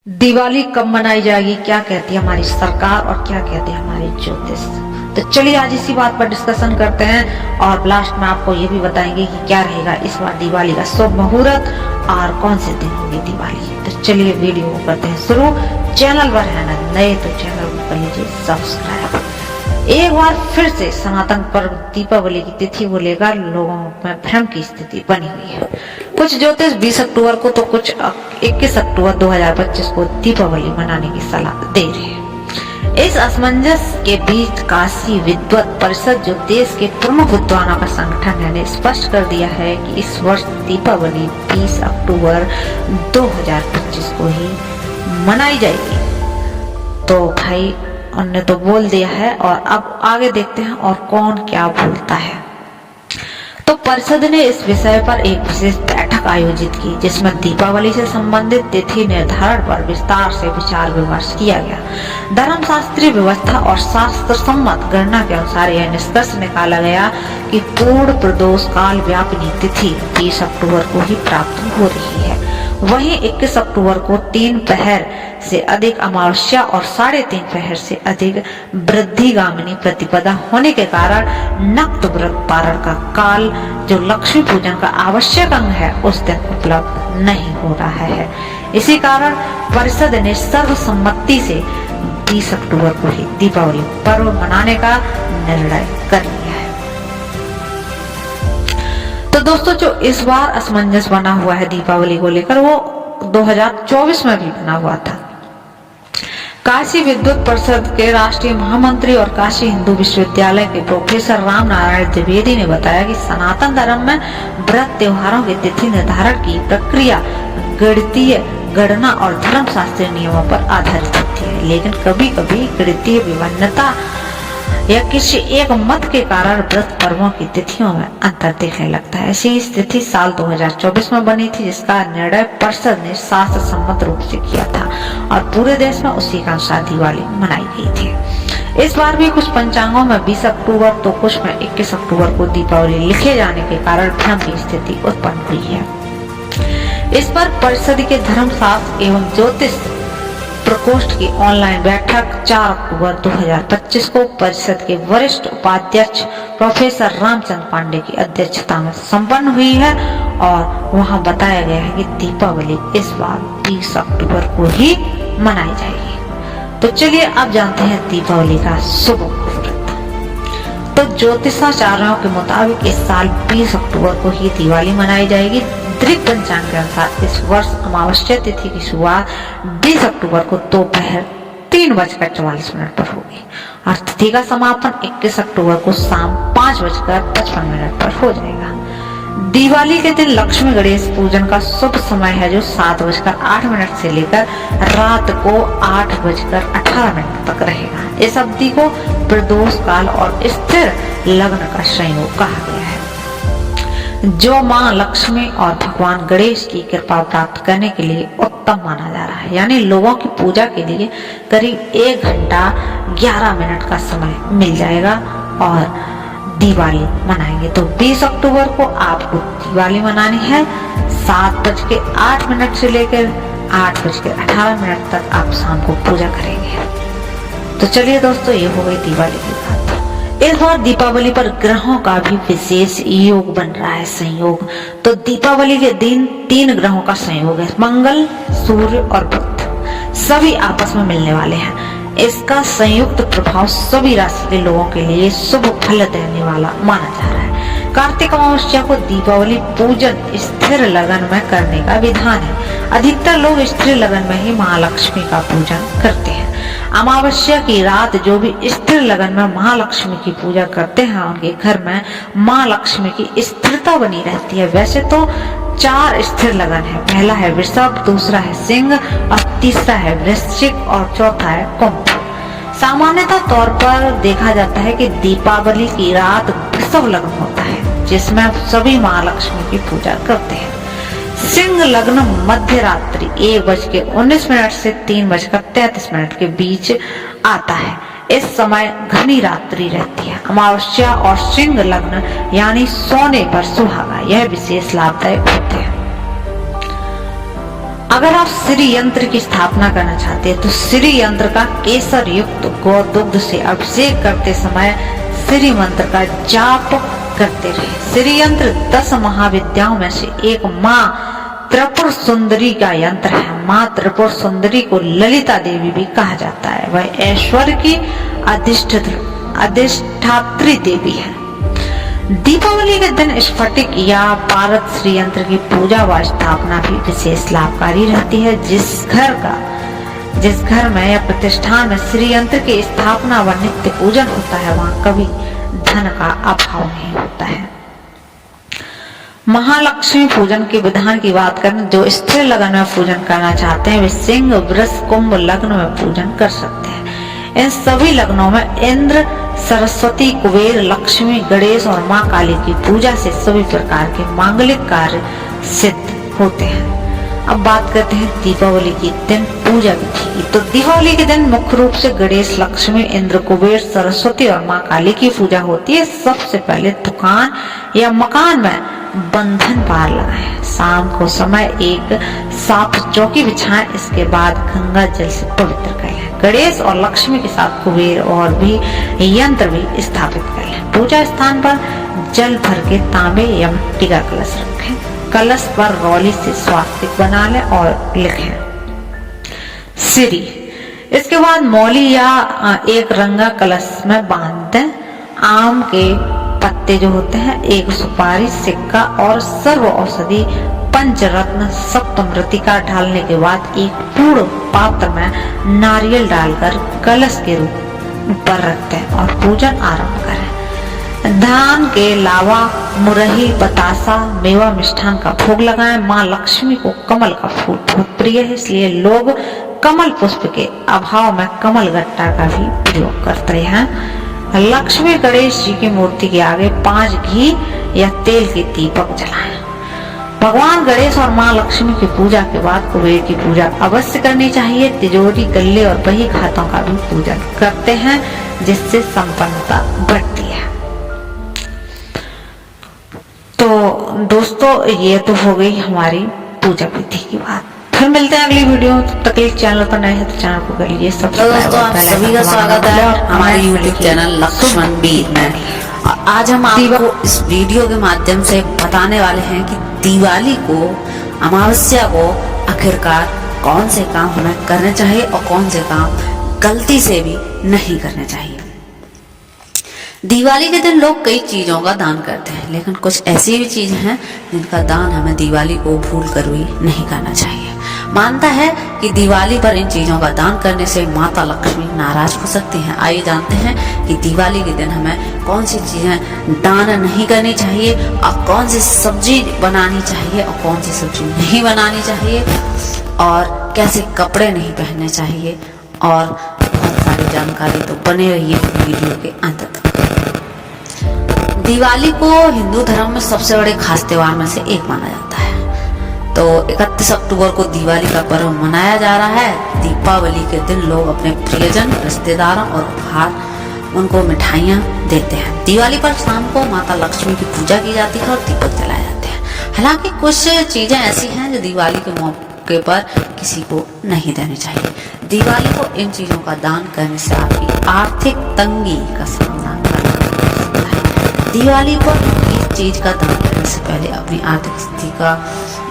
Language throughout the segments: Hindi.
दिवाली कब मनाई जाएगी, क्या कहती है हमारी सरकार और क्या कहते हैं हमारे ज्योतिष। तो चलिए आज इसी बात पर डिस्कशन करते हैं और लास्ट में आपको ये भी बताएंगे कि क्या रहेगा इस बार दिवाली का शुभ मुहूर्त और कौन से दिन होगी दिवाली। तो चलिए वीडियो को करते हैं शुरू। चैनल पर है ना नए तो चैनल को कर लीजिए सब्सक्राइब। एक बार फिर से सनातन पर्व दीपावली की तिथि को लेकर लोगों में भ्रम की स्थिति बनी हुई है। कुछ ज्योतिष 20 अक्टूबर को तो कुछ 21 अक्टूबर 2025 को दीपावली मनाने की सलाह दे रहे हैं। इस असमंजस के बीच काशी विद्वत परिषद जो देश के प्रमुख विद्वानों का संगठन है ने स्पष्ट कर दिया है कि इस वर्ष दीपावली 20 अक्टूबर 2025 को ही मनाई जाएगी। तो भाई उन्होंने तो बोल दिया है और अब आगे देखते हैं और कौन क्या बोलता है। तो परिषद ने इस विषय पर एक विशेष बैठक आयोजित की जिसमें दीपावली से संबंधित तिथि निर्धारण पर विस्तार से विचार विमर्श किया गया। धर्मशास्त्रीय व्यवस्था और शास्त्र सम्मत गणना के अनुसार यह निष्कर्ष निकाला गया कि पूर्ण प्रदोष काल व्यापिनी तिथि 20 अक्टूबर को ही प्राप्त हो रही है। वहीं 21 अक्टूबर को 3 पहर से अधिक अमावस्या और 3.5 पहर से अधिक वृद्धिगामिनी प्रतिपदा होने के कारण नक्त व्रत पारण का काल जो लक्ष्मी पूजन का आवश्यक अंग है उस दिन उपलब्ध नहीं हो रहा है। इसी कारण परिषद ने सर्वसम्मति से 20 अक्टूबर को ही दीपावली पर्व मनाने का निर्णय कर लिया है। तो दोस्तों जो इस बार असमंजस बना हुआ है दीपावली को लेकर वो 2024 में भी बना हुआ था। काशी विद्वत परिषद के राष्ट्रीय महामंत्री और काशी हिंदू विश्वविद्यालय के प्रोफेसर राम नारायण द्विवेदी ने बताया कि सनातन धर्म में व्रत त्योहारों की तिथि निर्धारण की प्रक्रिया गणितीय गणना और धर्मशास्त्रीय नियमों पर आधारित होती है, लेकिन कभी कभी गणितीय विभिन्नता या किसी एक मत के कारण व्रत पर्वों की तिथियों में अंतर देखने लगता है। ऐसी स्थिति साल 2024 में बनी थी जिसका निर्णय परिषद ने शास्त्र सम्मत रूप से किया था और पूरे देश में उसी के अनुसार दिवाली मनाई गई थी। इस बार भी कुछ पंचांगों में 20 अक्टूबर तो कुछ में 21 अक्टूबर को दीपावली लिखे जाने के कारण भ्रम की स्थिति उत्पन्न हुई है। इस पर परिषद के धर्मशास्त्र एवं ज्योतिष प्रकोष्ठ की ऑनलाइन बैठक 4 अक्टूबर 2025 को परिषद के वरिष्ठ उपाध्यक्ष प्रोफेसर रामचंद्र पांडे की अध्यक्षता में संपन्न हुई है और वहां बताया गया है कि दीपावली इस बार 20 अक्टूबर को ही मनाई जाएगी। तो चलिए अब जानते हैं दीपावली का शुभ मुहूर्त। तो ज्योतिषाचार्यों के मुताबिक इस साल 20 अक्टूबर को ही दिवाली मनाई जाएगी। दृक पंचांग के अनुसार इस वर्ष अमावस्या तिथि की शुरुआत 20 अक्टूबर को दोपहर 3:44 पर होगी और तिथि का समापन 21 अक्टूबर को शाम 5:55 पर हो जाएगा। दिवाली के दिन लक्ष्मी गणेश पूजन का शुभ समय है जो 7:08 से लेकर रात को 8:18 तक रहेगा। इस अवधि को प्रदोष काल और स्थिर लग्न का संयोग कहा गया है जो मां लक्ष्मी और भगवान गणेश की कृपा प्राप्त करने के लिए उत्तम माना जा रहा है। यानी लोगों की पूजा के लिए करीब 1 घंटा 11 मिनट का समय मिल जाएगा और दिवाली मनाएंगे। तो 20 अक्टूबर को आपको दिवाली मनानी है। 7:08 से लेकर 8:18 तक आप शाम को पूजा करेंगे। तो चलिए दोस्तों ये हो गई दिवाली की बात। इस बार दीपावली पर ग्रहों का भी विशेष योग बन रहा है, संयोग। तो दीपावली के दिन 3 ग्रहों का संयोग है, मंगल, सूर्य और बुध, सभी आपस में मिलने वाले हैं। इसका संयुक्त प्रभाव सभी राशि के लोगों के लिए शुभ फल देने वाला माना जा रहा है। कार्तिक अमावस्या को दीपावली पूजन स्थिर लगन में करने का विधान है। अधिकतर लोग स्थिर लगन में ही महालक्ष्मी का पूजन करते हैं। अमावस्या की रात जो भी स्थिर लगन में महालक्ष्मी की पूजा करते हैं उनके घर में माँ लक्ष्मी की स्थिरता बनी रहती है। वैसे तो 4 स्थिर लगन है, पहला है वृषभ, दूसरा है सिंह और तीसरा है वृश्चिक और चौथा है कुंभ। सामान्यतः तौर पर देखा जाता है कि दीपावली की रात वृषभ लग्न होता है जिसमें सभी महालक्ष्मी की पूजा करते हैं। सिंह लग्न मध्य रात्रि 1:19 से 3:33 के बीच आता है। इस समय घनी रात्रि रहती है। अमावस्या और सिंह लग्न यानी सोने पर सुहागा यह विशेष लाभदायक होते हैं। अगर आप श्री यंत्र की स्थापना करना चाहते हैं तो श्री यंत्र का केसर युक्त गौ दुग्ध से अभिषेक करते समय श्री मंत्र का जाप करते रहे। श्री यंत्र 10 महाविद्याओं में से एक माँ त्रिपुर सुंदरी का यंत्र है। माँ त्रिपुर सुंदरी को ललिता देवी भी कहा जाता है। वह ऐश्वर्य की अधिष्ठात्री देवी है। दीपावली के दिन स्फटिक या पारद श्री यंत्र की पूजा व स्थापना भी विशेष लाभकारी रहती है। जिस घर में या प्रतिष्ठान में श्री यंत्र की स्थापना व नित्य पूजन होता है वहां कभी धन का अभाव नहीं होता है। महालक्ष्मी पूजन के विधान की बात करें, जो स्थिर लगन में पूजन करना चाहते हैं वे सिंह, वृष, कुंभ लग्न में पूजन कर सकते हैं। इन सभी लग्नों में इंद्र, सरस्वती, कुबेर, लक्ष्मी, गणेश और माँ काली की पूजा से सभी प्रकार के मांगलिक कार्य सिद्ध होते हैं। अब बात करते हैं दीपावली के दिन पूजा विधि की। तो दीपावली के दिन मुख्य रूप से गणेश, लक्ष्मी, इंद्र, कुबेर, सरस्वती और माँ काली की पूजा होती है। सबसे पहले दुकान या मकान में बंधन पार लगाएं। शाम को समय एक साफ चौकी बिछाएं। इसके बाद गंगा जल से पवित्र कर लें। गणेश और लक्ष्मी के साथ कुबेर और भी यंत्र भी स्थापित कर लें। पूजा स्थान पर जल भर के तांबे या मिट्टी का कलश रखें। कलश पर रौली से स्वास्तिक बना लें और लिखें श्री। इसके बाद मौली या एक रंगा कलश में बांध दें। आम के पत्ते जो होते हैं, एक सुपारी, सिक्का और सर्व औषधि पंचरत्न सप्तमृतिका डालने के बाद एक पूर्ण पात्र में नारियल डालकर कलश के रूप पर रखते हैं और पूजन आरंभ करें। धान के लावा, मुरही, बतासा, मेवा, मिष्ठान का भोग लगाएं। माँ लक्ष्मी को कमल का फूल बहुत प्रिय है, इसलिए लोग कमल पुष्प के अभाव में कमल गट्टा का भी प्रयोग करते हैं। लक्ष्मी गणेश जी की मूर्ति के आगे 5 घी या तेल के दीपक जलाएं। भगवान गणेश और माँ लक्ष्मी की पूजा के बाद कुबेर की पूजा अवश्य करनी चाहिए। तिजोरी, गल्ले और बही खातों का भी पूजन करते हैं, जिससे संपन्नता बढ़ती है। तो दोस्तों, ये तो हो गई हमारी पूजा विधि की बात। फिर मिलते हैं अगली वीडियो में। तब तक चैनल पर नए हैं तो चैनल को कर लीजिए सब्सक्राइब। दोस्तों, आप सभी का स्वागत है हमारे यूट्यूब चैनल लक्ष्मण वीर में। आज हम आपको इस वीडियो के माध्यम से बताने वाले हैं कि दिवाली को, अमावस्या को आखिरकार कौन से काम हमें करने चाहिए और कौन से काम गलती से भी नहीं करने चाहिए। दिवाली के दिन लोग कई चीजों का दान करते हैं, लेकिन कुछ ऐसी भी चीजें हैं जिनका दान हमें दिवाली को भूल कर भी नहीं करना चाहिए। मानता है कि दिवाली पर इन चीजों का दान करने से माता लक्ष्मी नाराज हो सकती हैं। आइए जानते हैं कि दिवाली के दिन हमें कौन सी चीजें दान नहीं करनी चाहिए और कौन सी सब्जी बनानी चाहिए और कौन सी सब्जी नहीं बनानी चाहिए, और कैसे कपड़े नहीं पहनने चाहिए। और बहुत सारी जानकारी तो बने रही है वीडियो के अंत तक। दिवाली को हिंदू धर्म में सबसे बड़े खास त्योहार में से एक माना जाता है। तो 31 अक्टूबर को दिवाली का पर्व मनाया जा रहा है। दीपावली के दिन लोग अपने प्रियजन, रिश्तेदारों और उपहार, उनको मिठाइयाँ देते हैं। दिवाली पर शाम को माता लक्ष्मी की पूजा की जाती है और दीपक जलाए जाते हैं। हालांकि कुछ चीजें ऐसी हैं जो दिवाली के मौके पर किसी को नहीं देनी चाहिए। दिवाली को इन चीजों का दान करने से आपकी आर्थिक तंगी का सामना करना पड़ता है। दिवाली पर इस चीज का दान करने से पहले अपनी आर्थिक स्थिति का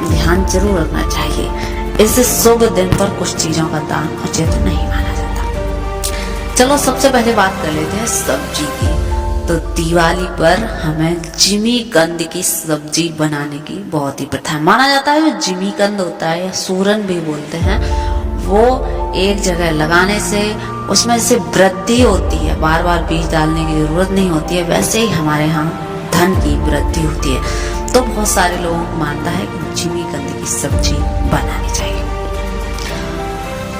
ध्यान जरूर रखना चाहिए। इस शुभ दिन पर कुछ चीजों का दान उचित नहीं माना जाता। चलो सबसे पहले बात कर लेते हैं सब्जी की। तो दिवाली पर हमें जिमीकंद की सब्जी बनाने की बहुत ही प्रथा है। माना जाता है जो जिमीकंद होता है या सूरन भी बोलते हैं, वो एक जगह लगाने से उसमें से वृद्धि होती है। बार बार बीज डालने की जरूरत नहीं होती है। वैसे ही हमारे यहाँ धन की वृद्धि होती है। तो बहुत सारे लोगों को मानता है कि जिमीकंद की सब्जी बनानी चाहिए।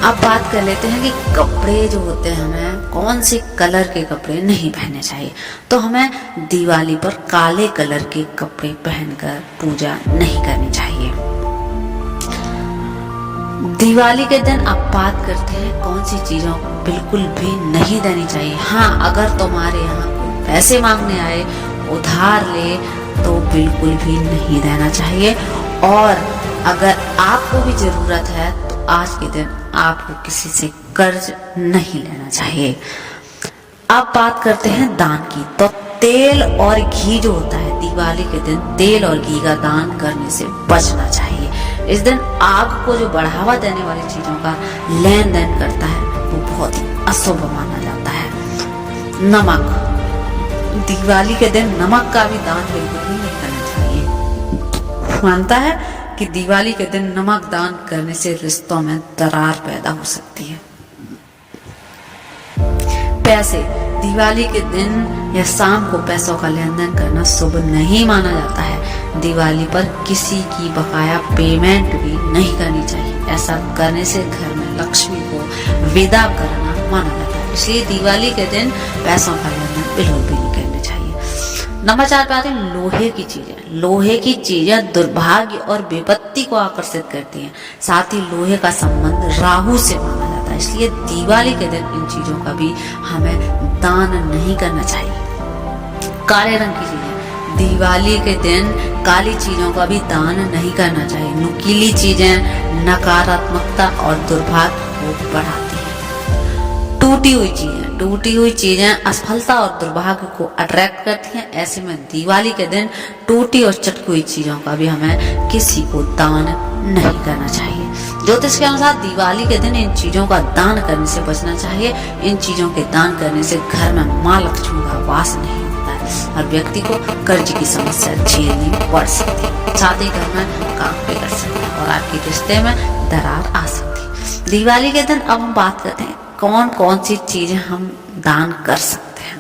अब बात कर लेते हैं कि कपड़े जो होते हैं, हमें कौन से कलर के कपड़े नहीं पहनने चाहिए। तो हमें दिवाली पर काले कलर के कपड़े पहनकर पूजा नहीं करनी चाहिए। दिवाली के दिन अब बात करते हैं कौन सी चीजों बिल्कुल भी नहीं देनी चाहिए। हाँ, अगर तुम्हारे यहाँ कोई पैसे मांगने आए, उधार ले, तो बिल्कुल भी नहीं देना चाहिए। और अगर आपको भी जरूरत है तो आज के दिन आपको किसी से कर्ज नहीं लेना चाहिए। अब बात करते हैं दान की। तो तेल और घी जो होता है, दिवाली के दिन तेल और घी का दान करने से बचना चाहिए। इस दिन आग को जो बढ़ावा देने वाली चीजों का लेन देन करता है वो बहुत ही अशुभ माना जाता है। नमक, दिवाली के दिन नमक का भी दान बिल्कुल भी नहीं करना चाहिए। मानता है कि दिवाली के दिन नमक दान करने से रिश्तों में दरार पैदा हो सकती है। पैसे, दिवाली के दिन या शाम को पैसों का लेन देन करना शुभ नहीं माना जाता है। दिवाली पर किसी की बकाया पेमेंट भी नहीं करनी चाहिए। ऐसा करने से घर में लक्ष्मी को विदा करना माना जाता है। इसलिए दिवाली के दिन पैसों का लेन देन बिल्कुल भी नहीं करना चाहिए। नंबर 4 पे आते हैं लोहे की चीजें। लोहे की चीजें दुर्भाग्य और विपत्ति को आकर्षित करती हैं। साथ ही लोहे का संबंध राहु से माना जाता है। इसलिए दिवाली के दिन इन चीजों का भी हमें दान नहीं करना चाहिए। काले रंग की चीजें, दिवाली के दिन काली चीजों का भी दान नहीं करना चाहिए। नुकीली चीजें नकारात्मकता और दुर्भाग्य को बढ़ाती हैं। टूटी हुई चीजें असफलता और दुर्भाग्य को अट्रैक्ट करती हैं। ऐसे में दिवाली के दिन टूटी और चटकी हुई चीजों का भी हमें किसी को दान नहीं करना चाहिए। ज्योतिष के अनुसार दिवाली के दिन इन चीजों का दान करने से बचना चाहिए। इन चीजों के दान करने से घर में माँ लक्ष्मी का वास नहीं होता है और व्यक्ति को कर्ज की समस्या झेलनी पड़ सकती है। साथ ही घर में काम भी कर सकते हैं और आपके रिश्ते में दरार आ सकती है। दिवाली के दिन अब हम बात करते हैं कौन कौन सी चीजें हम दान कर सकते हैं।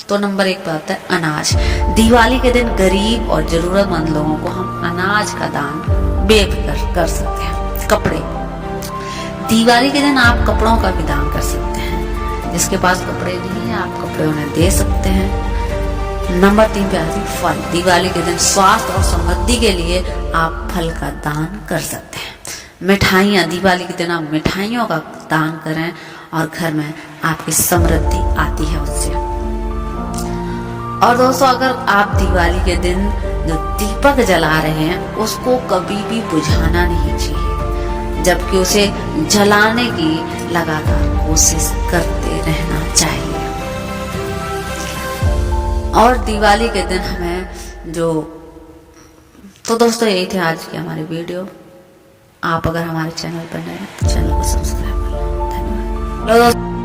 तो नंबर 1 पे आता है अनाज। दिवाली के दिन गरीब और जरूरतमंद लोगों को हम अनाज का दान बेफिक्र कर सकते हैं। कपड़े, दिवाली के दिन आप कपड़ों का भी दान कर सकते हैं। जिसके पास कपड़े नहीं है आप कपड़े उन्हें दे सकते हैं। नंबर 3 पे आती है फल। दिवाली के दिन स्वास्थ्य और समृद्धि के लिए आप फल का दान कर सकते हैं। मिठाइयाँ, दिवाली के दिन आप मिठाइयों का दान करें और घर में आपकी समृद्धि आती है उससे। और दोस्तों, अगर आप दिवाली के दिन जो दीपक जला रहे हैं उसको कभी भी बुझाना नहीं चाहिए, जबकि उसे जलाने की लगातार कोशिश करते रहना चाहिए। और दिवाली के दिन हमें तो दोस्तों यही थे आज की हमारी वीडियो। आप अगर हमारे चैनल पर नए हैं तो चैनल को सब्सक्राइब कर लें। धन्यवाद।